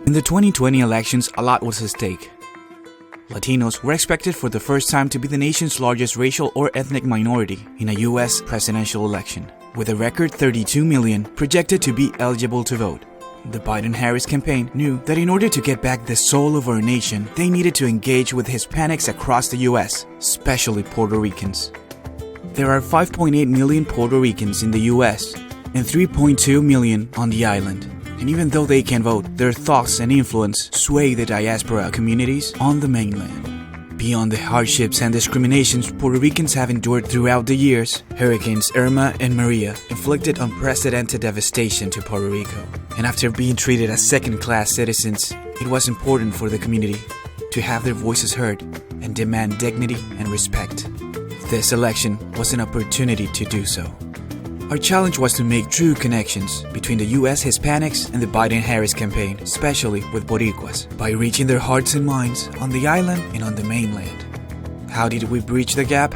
In the 2020 elections, a lot was at stake. Latinos were expected for the first time to be the nation's largest racial or ethnic minority in a U.S. presidential election, with a record 32 million projected to be eligible to vote. The Biden-Harris campaign knew that in order to get back the soul of our nation, they needed to engage with Hispanics across the U.S., especially Puerto Ricans. There are 5.8 million Puerto Ricans in the U.S. and 3.2 million on the island. And even though they can vote, their thoughts and influence sway the diaspora communities on the mainland. Beyond the hardships and discriminations Puerto Ricans have endured throughout the years, Hurricanes Irma and Maria inflicted unprecedented devastation to Puerto Rico. And after being treated as second-class citizens, it was important for the community to have their voices heard and demand dignity and respect. This election was an opportunity to do so. Our challenge was to make true connections between the U.S. Hispanics and the Biden-Harris campaign, especially with Boricuas, by reaching their hearts and minds on the island and on the mainland. How did we bridge the gap?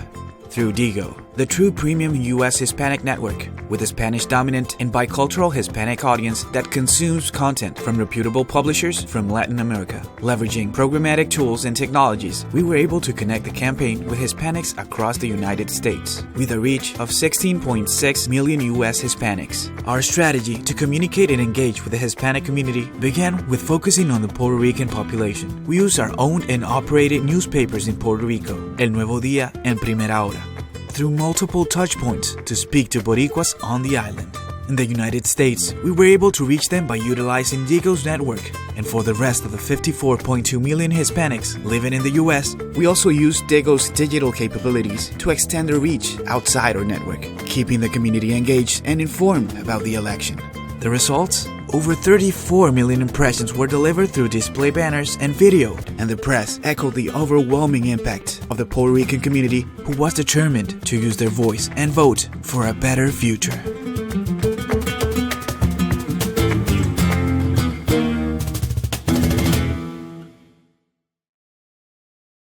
Through Digo, the true premium U.S. Hispanic network, with a Spanish-dominant and bicultural Hispanic audience that consumes content from reputable publishers from Latin America. Leveraging programmatic tools and technologies, we were able to connect the campaign with Hispanics across the United States, with a reach of 16.6 million U.S. Hispanics. Our strategy to communicate and engage with the Hispanic community began with focusing on the Puerto Rican population. We used our owned and operated newspapers in Puerto Rico, El Nuevo Día and Primera Hora, through multiple touchpoints to speak to Boricuas on the island. In the United States, we were able to reach them by utilizing Digo's network, and for the rest of the 54.2 million Hispanics living in the US, we also used Digo's digital capabilities to extend their reach outside our network, keeping the community engaged and informed about the election. The results? Over 34 million impressions were delivered through display banners and video, and the press echoed the overwhelming impact of the Puerto Rican community who was determined to use their voice and vote for a better future.